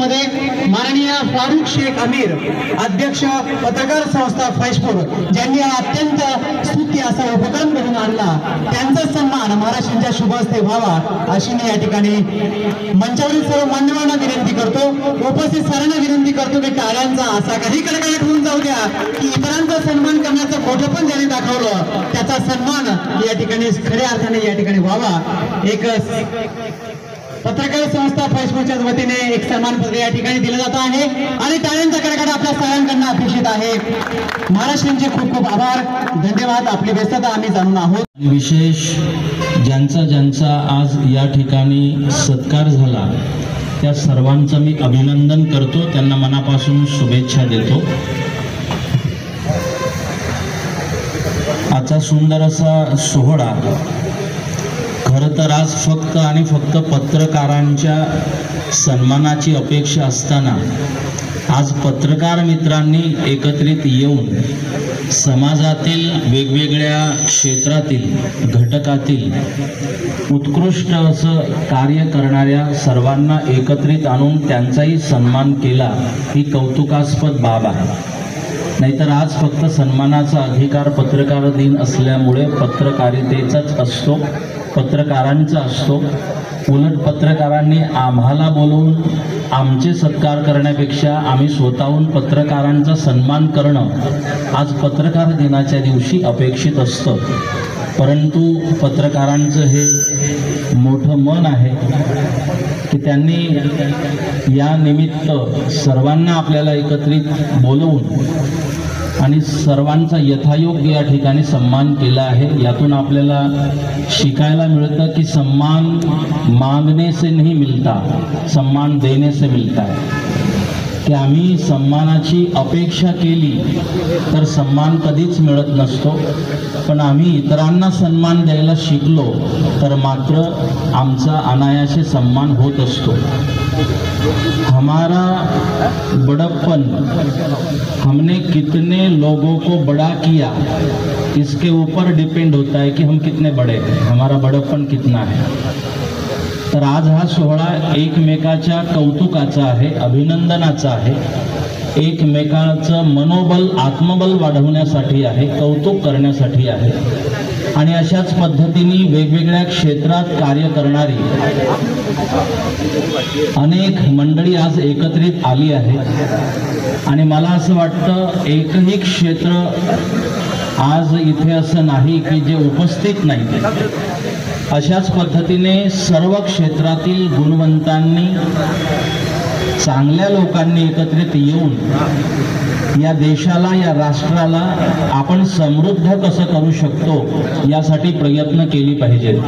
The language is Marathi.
वेदिकेमध्ये माननीय फारुख शेख अमीर अध्यक्ष पत्रकार संस्था फैजपूर ज्यांनी अत्यंत स्तुत्य असा उपक्रम घडून आणला, त्यांचा सन्मान महाराष्ट्राच्या शुभ हस्ते व्हावा अशी मी या ठिकाणी मंचावरील सर्व मान्यवरांना विनंती करतो, उपस्थित सर्वांना विनंती करतो की टाळ्यांचा असा काही कडकडाट होऊन जाऊ द्या की इतरांचा सन्मान करण्याचं मोठं पण ज्याने दाखवलं त्याचा सन्मान या ठिकाणी खऱ्या अर्थाने या ठिकाणी व्हावा। एक पत्रकार संस्था फैजपूरच्या वतीने एक सन्मानपत्र या ठिकाणी दिलं जात आहे आणि टाळ्यांचा कडकडाट आपल्या सगळ्यांकडून अपेक्षित आहे। महाराष्ट्राचे खूप खूप आभार, धन्यवाद। आपली व्यस्तता आम्ही जाणून आहोत। विशेष ज्यांचा आज या ठिकाणी सत्कार झाला त्या सर्वांचं मी अभिनंदन करतो, त्यांना मनापासून शुभेच्छा देतो। आजचा सुंदर असा सोहळा खरं तर आज फक्त आणि फक्त पत्रकारांच्या सन्मानाची अपेक्षा असताना आज पत्रकार मित्रांनी एकत्रित येऊन समाजातील वेगवेगळ्या क्षेत्रातील घटकातील उत्कृष्ट असं कार्य करणाऱ्या सर्वांना एकत्रित आणून त्यांचाही सन्मान केला ही कौतुकास्पद बाब आहे। नाहीतर आज फक्त सन्मानाचा अधिकार पत्रकार दिन असल्यामुळे पत्रकारितेचाच असतो, पत्रकारांचा असतो। उलट पत्रकारांनी आम्हाला बोलवून आमचे सत्कार करण्यापेक्षा आम्ही स्वतःहून पत्रकारांचा सन्मान करणं आज पत्रकार दिनाच्या दिवशी अपेक्षित असतं। परंतु पत्रकारांचं हे मोठं मन आहे की त्यांनी या निमित्त सर्वांना आपल्याला एकत्रित बोलवून आणि सर्वांचा यथायोग्य या ठिकाणी सन्मान केला आहे। यातून आपल्याला शिकायला मिळतं की सम्मान मांगने से नहीं मिलता, सम्मान देने से मिलता है। की आम्ही सन्मानाची अपेक्षा केली तर सन्मान कधीच मिळत नसतो, पण आम्ही इतरांना सन्मान द्यायला शिकलो तर मात्र आमचा अनायासे सन्मान होत असतो। हमारा बड़प्पन हमने कितने लोगों को बड़ा किया इसके ऊपर डिपेंड होता है कि हम कितने बड़े हैं, हमारा बड़प्पन कितना है। तर आज हा सोहळा एकमेकाच्या कौतुकाचा आहे, अभिनंदनाचा आहे, एकमेकाचं मनोबल आत्मबल वाढवण्यासाठी आहे, कौतुक करण्यासाठी आहे। आणि अशाच पद्धतीने वेगवेगळ्या क्षेत्रात कार्य करणारी अनेक मंडळी आज एकत्रित आली आहे आणि मला असं वाटतं एकही क्षेत्र आज इथे असं नाही की जे उपस्थित नाही। अशाच पद्धतीने सर्व क्षेत्रातील गुणवंतांनी चांगल्या लोकांनी एकत्रित येऊन या देशाला या राष्ट्राला आपण समृद्ध कसं करू शकतो यासाठी प्रयत्न केले पाहिजेत।